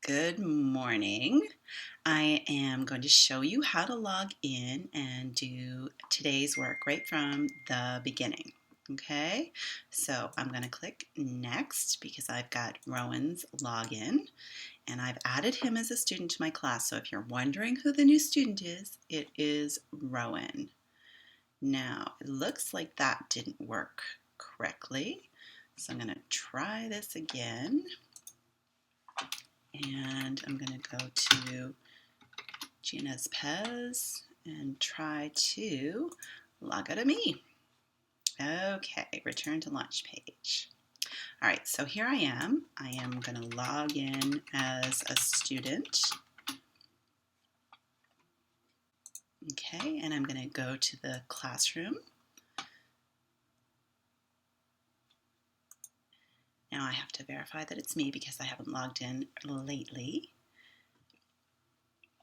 Good morning. I am going to show you how to log in and do today's work right from the beginning. Okay, so I'm going to click next because I've got Rowan's login and I've added him as a student to my class. So if you're wondering who the new student is, it is Rowan. Now, it looks like that didn't work correctly. So I'm going to try this again. And I'm going to go to Gina's Pez and try to log out of me. Okay, return to launch page. All right, so here I am. I am going to log in as a student. Okay, and I'm going to go to the classroom. Now I have to verify that it's me because I haven't logged in lately.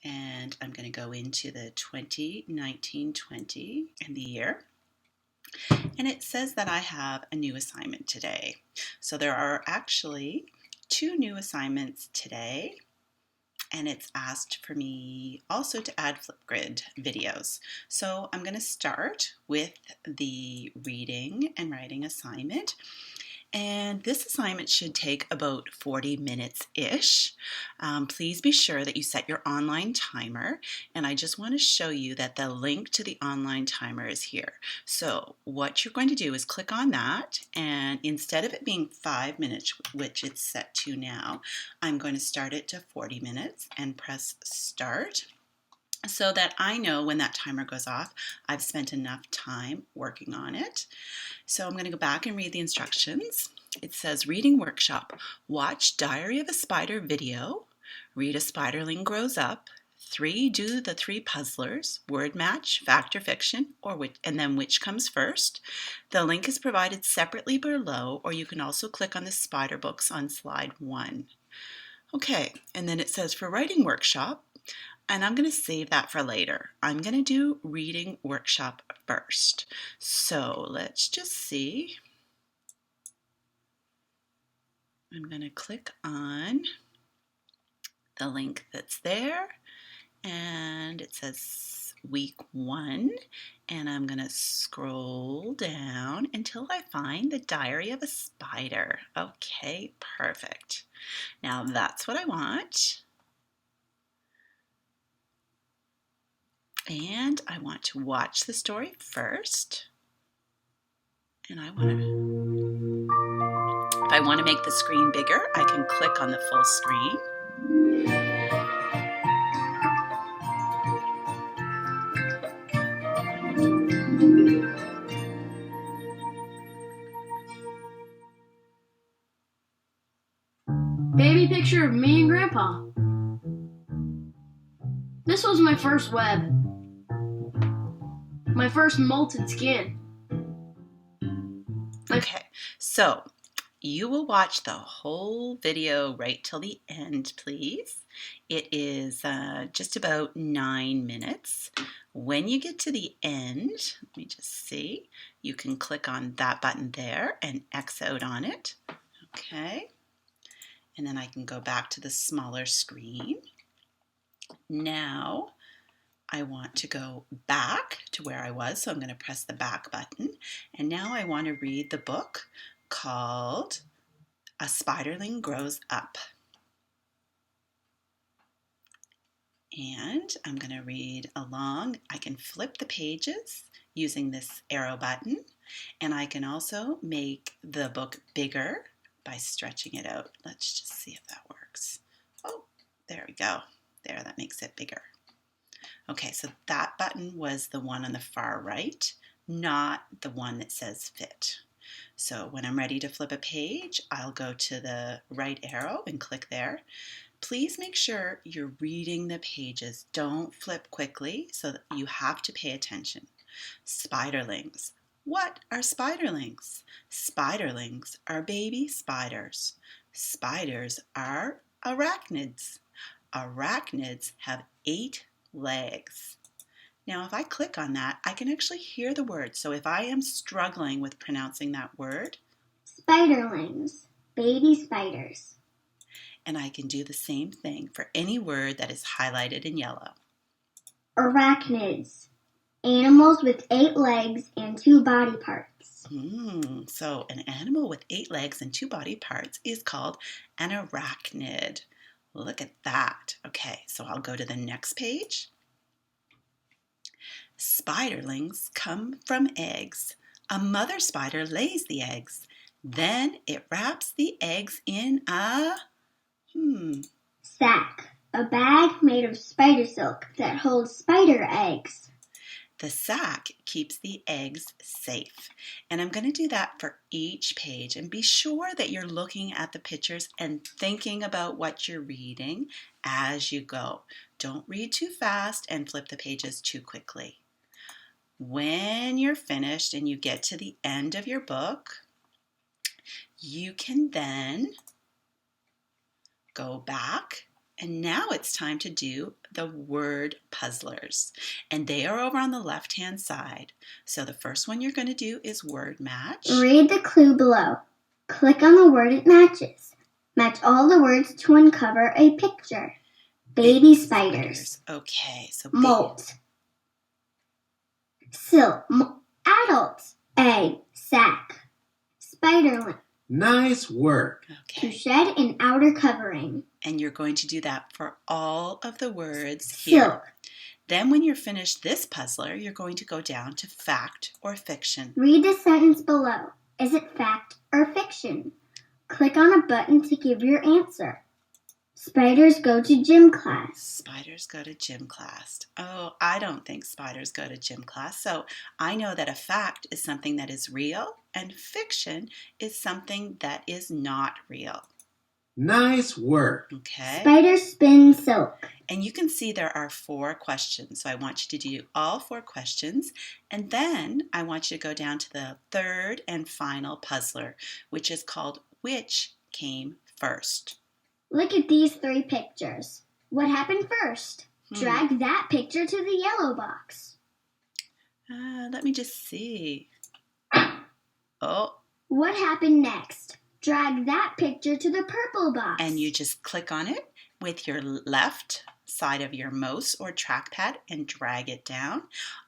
And I'm going to go into the 2019-20 and the year. And it says that I have a new assignment today. So there are actually 2 new assignments today. And it's asked for me also to add Flipgrid videos. So I'm going to start with the reading and writing assignment. And this assignment should take about 40 minutes-ish. Please be sure that you set your online timer. And I just want to show you that the link to the online timer is here. So what you're going to do is click on that. And instead of it being 5 minutes, which it's set to now, I'm going to start it to 40 minutes and press start, so that I know when that timer goes off, I've spent enough time working on it. So I'm going to go back and read the instructions. It says reading workshop. Watch Diary of a Spider video. Read A Spiderling Grows Up. 3, do the 3 puzzlers. Word match, fact or fiction, and then which comes first. The link is provided separately below, or you can also click on the spider books on slide 1. Okay, and then it says for writing workshop, and I'm going to save that for later. I'm going to do reading workshop first. So let's just see. I'm going to click on the link that's there, and it says week 1, and I'm going to scroll down until I find the Diary of a Spider. Okay, perfect. Now that's what I want. And I want to watch the story first. And if I want to make the screen bigger, I can click on the full screen. Baby picture of me and Grandpa. This was my first web. My first molted skin. Okay, so you will watch the whole video right till the end, please. It is just about 9 minutes. When you get to the end, let me just see, you can click on that button there and X out on it. Okay, and then I can go back to the smaller screen. Now I want to go back to where I was, so I'm going to press the back button. And now I want to read the book called A Spiderling Grows Up. And I'm going to read along. I can flip the pages using this arrow button, and I can also make the book bigger by stretching it out. Let's just see if that works. Oh, there we go. There, that makes it bigger. Okay, so that button was the one on the far right, not the one that says fit. So when I'm ready to flip a page, I'll go to the right arrow and click there. Please make sure you're reading the pages. Don't flip quickly, so that you have to pay attention. Spiderlings. What are spiderlings? Spiderlings are baby spiders. Spiders are arachnids. Arachnids have 8 legs. Now if I click on that, I can actually hear the word. So if I am struggling with pronouncing that word, Spiderlings, baby spiders. And I can do the same thing for any word that is highlighted in yellow. Arachnids. Animals with 8 legs and 2 body parts. So an animal with 8 legs and 2 body parts is called an arachnid. Look at that. Okay, so I'll go to the next page. Spiderlings come from eggs. A mother spider lays the eggs. Then it wraps the eggs in a Sack. A bag made of spider silk that holds spider eggs. The sack keeps the eggs safe. And I'm going to do that for each page. And be sure that you're looking at the pictures and thinking about what you're reading as you go. Don't read too fast and flip the pages too quickly. When you're finished and you get to the end of your book, you can then go back, and now it's time to do the word puzzlers. And they are over on the left-hand side. So the first one you're going to do is word match. Read the clue below. Click on the word it matches. Match all the words to uncover a picture. Baby spiders. Okay, so Molt. Silk. Adult. Egg. Sack. Spiderling. Nice work. To Okay. shed an outer covering. And you're going to do that for all of the words here. Silk. Then when you're finished this puzzler, you're going to go down to fact or fiction. Read the sentence below. Is it fact or fiction? Click on a button to give your answer. Spiders go to gym class. Spiders go to gym class. Oh, I don't think spiders go to gym class. So I know that a fact is something that is real and fiction is something that is not real. Nice work. Okay. Spiders spin silk. And you can see there are 4 questions. So I want you to do all 4 questions. And then I want you to go down to the third and final puzzler, which is called Which Came First? Look at these 3 pictures. What happened first? Drag that picture to the yellow box. Let me just see. Oh, What happened next? Drag that picture to the purple box. and you just click on it with your left side of your mouse or trackpad and drag it down.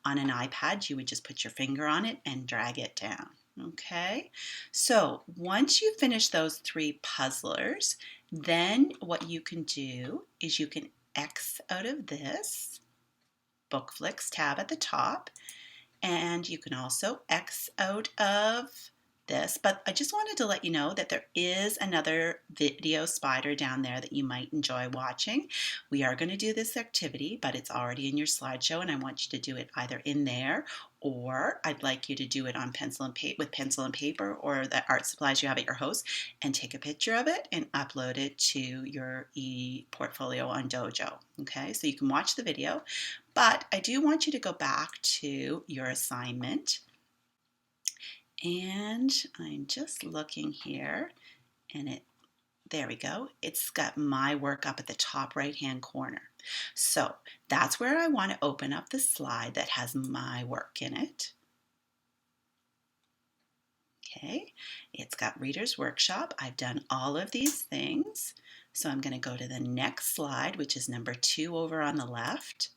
On an iPad, you would just put your finger on it and drag it down. Okay, so once you finish those 3 puzzlers, then what you can do is you can X out of this Bookflix tab at the top, and you can also X out of this, but I just wanted to let you know that there is another video spider down there that you might enjoy watching. We are going to do this activity, but it's already in your slideshow, and I want you to do it either in there, or I'd like you to do it on pencil and with pencil and paper or the art supplies you have at your house, and take a picture of it and upload it to your e-portfolio on Dojo. Okay, so you can watch the video, but I do want you to go back to your assignment. And I'm just looking here, and there we go. It's got my work up at the top right-hand corner. So that's where I want to open up the slide that has my work in it. Okay, it's got Reader's Workshop. I've done all of these things. So I'm going to go to the next slide, which is number 2 over on the left.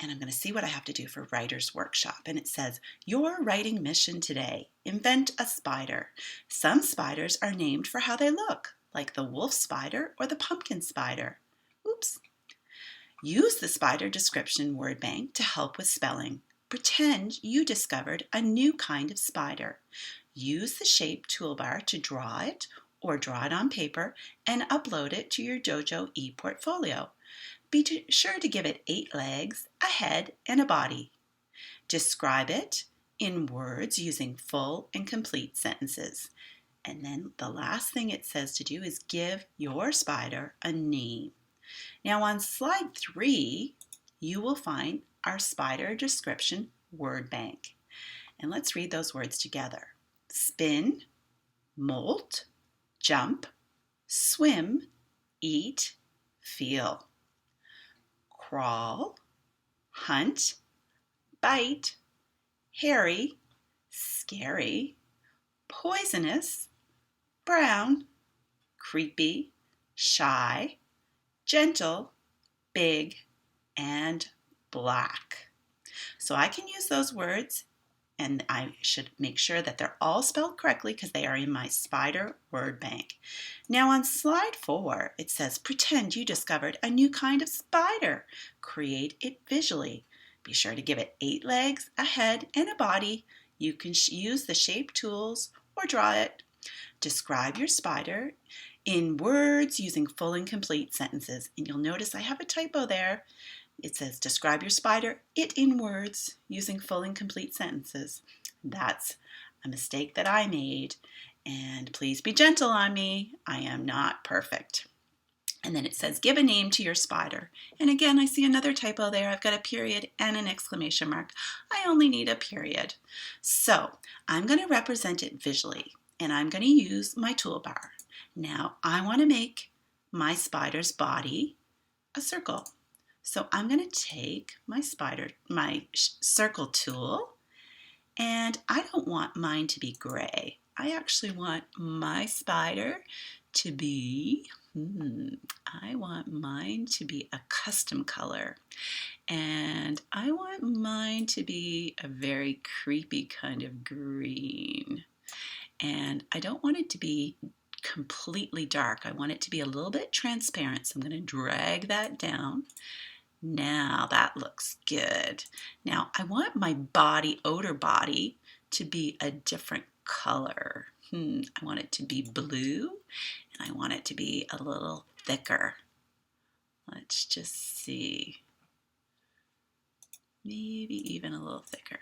And I'm going to see what I have to do for Writer's Workshop. And it says, your writing mission today, invent a spider. Some spiders are named for how they look, like the wolf spider or the pumpkin spider. Oops. Use the spider description word bank to help with spelling. Pretend you discovered a new kind of spider. Use the shape toolbar to draw it or draw it on paper and upload it to your Dojo e-portfolio. Be sure to give it 8 legs, a head, and a body. Describe it in words using full and complete sentences. And then the last thing it says to do is give your spider a name. Now on slide 3, you will find our spider description word bank. And let's read those words together. Spin, molt, jump, swim, eat, feel. Crawl, hunt, bite, hairy, scary, poisonous, brown, creepy, shy, gentle, big, and black. So I can use those words, and I should make sure that they're all spelled correctly because they are in my Spider word bank. Now on slide 4, it says, pretend you discovered a new kind of spider. Create it visually. Be sure to give it 8 legs, a head, and a body. You can use the shape tools or draw it. Describe your spider in words using full and complete sentences. And you'll notice I have a typo there. It says, describe your spider, it in words, using full and complete sentences. That's a mistake that I made, and please be gentle on me. I am not perfect. And then it says, give a name to your spider. And again, I see another typo there. I've got a period and an exclamation mark. I only need a period. So I'm going to represent it visually, and I'm going to use my toolbar. Now I want to make my spider's body a circle. So I'm going to take my circle tool, and I don't want mine to be gray. I actually want my spider to be, I want mine to be a custom color. And I want mine to be a very creepy kind of green. And I don't want it to be completely dark. I want it to be a little bit transparent. So I'm going to drag that down. Now that looks good. Now I want my outer body to be a different color. I want it to be blue, and I want it to be a little thicker. Let's just see. Maybe even a little thicker.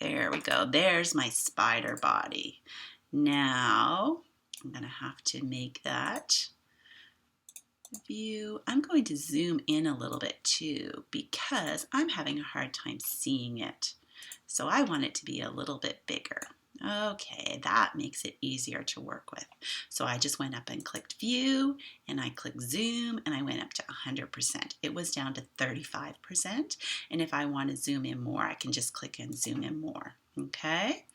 There we go. There's my spider body. Now I'm going to have to make that view. I'm going to zoom in a little bit too because I'm having a hard time seeing it. So I want it to be a little bit bigger. Okay, that makes it easier to work with. So I just went up and clicked view, and I clicked zoom, and I went up to 100%. It was down to 35%, and if I want to zoom in more, I can just click and zoom in more. Okay,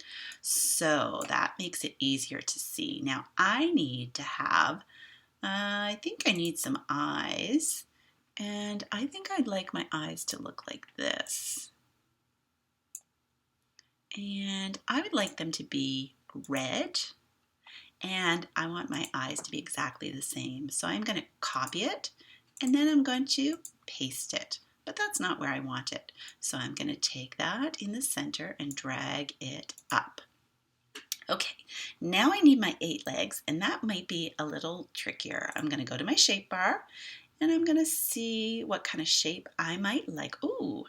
so that makes it easier to see. Now I need to have I think I need some eyes, and I think I'd like my eyes to look like this. And I would like them to be red, and I want my eyes to be exactly the same. So I'm going to copy it, and then I'm going to paste it. But that's not where I want it. So I'm going to take that in the center and drag it up. Okay, now I need my 8 legs, and that might be a little trickier. I'm going to go to my shape bar, and I'm going to see what kind of shape I might like. Ooh,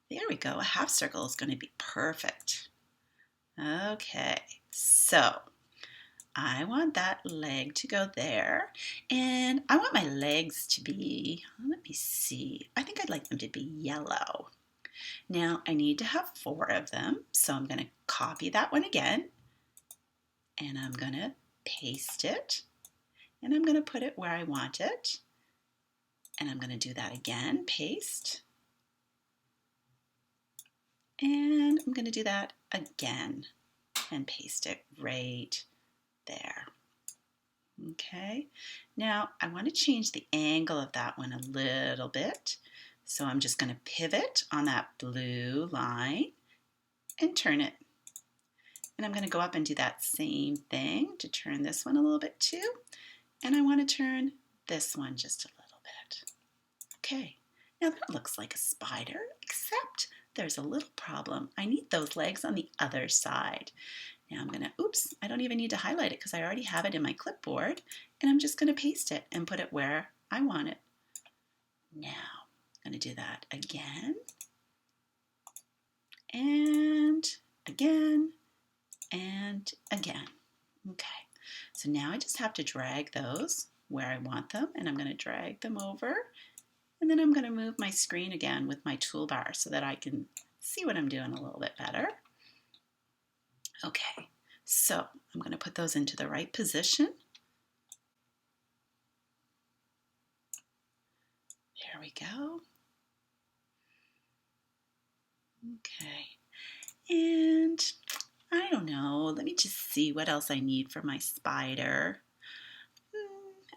there we go. A half circle is going to be perfect. Okay, so I want that leg to go there, and I want my legs to be, let me see, I think I'd like them to be yellow. Now I need to have 4 of them, so I'm going to copy that one again, and I'm going to paste it, and I'm going to put it where I want it, and I'm going to do that again, paste, and I'm going to do that again and paste it right there. Okay, now I want to change the angle of that one a little bit. So I'm just going to pivot on that blue line and turn it. And I'm going to go up and do that same thing to turn this one a little bit too. And I want to turn this one just a little bit. Okay, now that looks like a spider, except there's a little problem. I need those legs on the other side. Now I'm going to, oops, I don't even need to highlight it because I already have it in my clipboard. And I'm just going to paste it and put it where I want it. Now I'm going to do that again, and again, and again. Okay, so now I just have to drag those where I want them, and I'm going to drag them over, and then I'm going to move my screen again with my toolbar so that I can see what I'm doing a little bit better. Okay, so I'm going to put those into the right position. There we go. Okay, and I don't know, let me just see what else I need for my spider.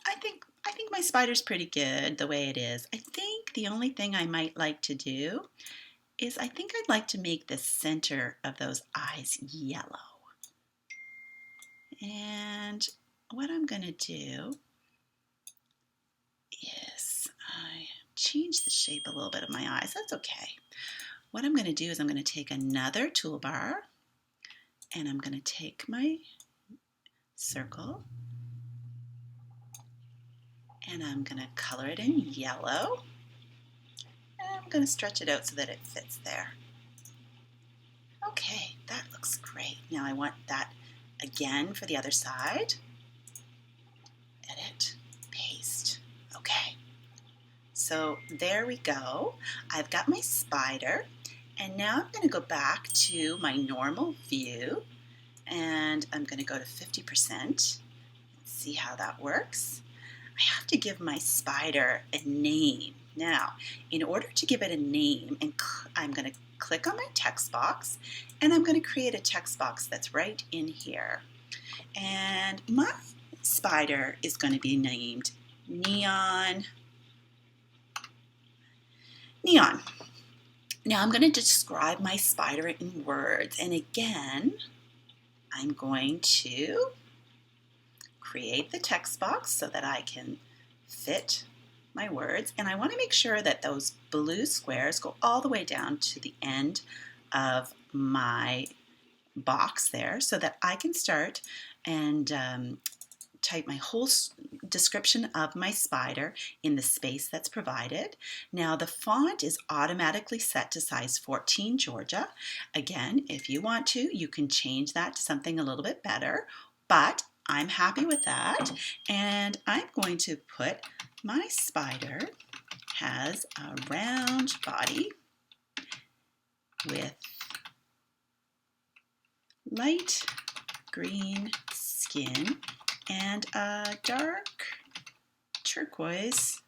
I think my spider's pretty good the way it is. I think the only thing I might like to do is I think I'd like to make the center of those eyes yellow. And what I'm going to do is I change the shape a little bit of my eyes. That's okay. What I'm going to do is I'm going to take another toolbar and I'm going to take my circle and I'm going to color it in yellow. And I'm going to stretch it out so that it fits there. Okay, that looks great. Now I want that again for the other side. Edit, paste. Okay, so there we go. I've got my spider, and now I'm going to go back to my normal view, and I'm going to go to 50% and see how that works. I have to give my spider a name. Now, in order to give it a name, I'm going to click on my text box, and I'm going to create a text box that's right in here. And my spider is going to be named Neon. Neon. Now I'm going to describe my spider in words, and again, I'm going to create the text box so that I can fit my words, and I want to make sure that those blue squares go all the way down to the end of my box there so that I can start and type my whole description of my spider in the space that's provided. Now the font is automatically set to size 14 Georgia. Again, if you want to, you can change that to something a little bit better, but I'm happy with that, and I'm going to put my spider has a round body with light green skin and a dark turquoise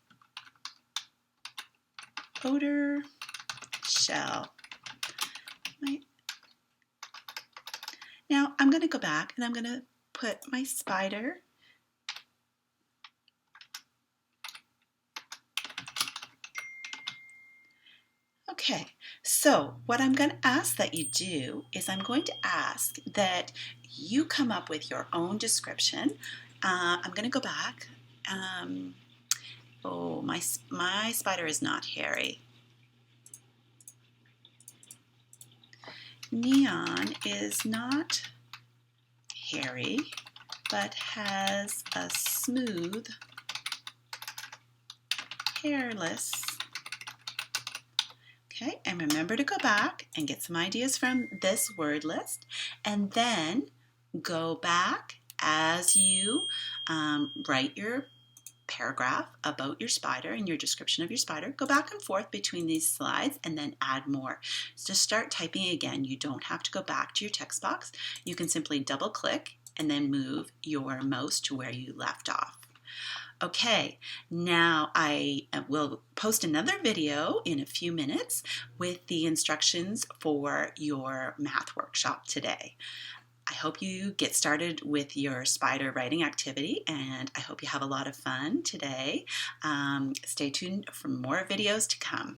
outer shell. Now I'm going to go back and I'm going to put my spider Okay, so what I'm going to ask that you do is I'm going to ask that you come up with your own description. I'm going to go back. Oh, my spider is not hairy. Neon is not hairy, but has a smooth, hairless. Okay, and remember to go back and get some ideas from this word list, and then go back as you write your paragraph about your spider and your description of your spider. Go back and forth between these slides and then add more. So just start typing again. You don't have to go back to your text box. You can simply double click and then move your mouse to where you left off. Okay, now I will post another video in a few minutes with the instructions for your math workshop today. I hope you get started with your spider writing activity, and I hope you have a lot of fun today. Stay tuned for more videos to come.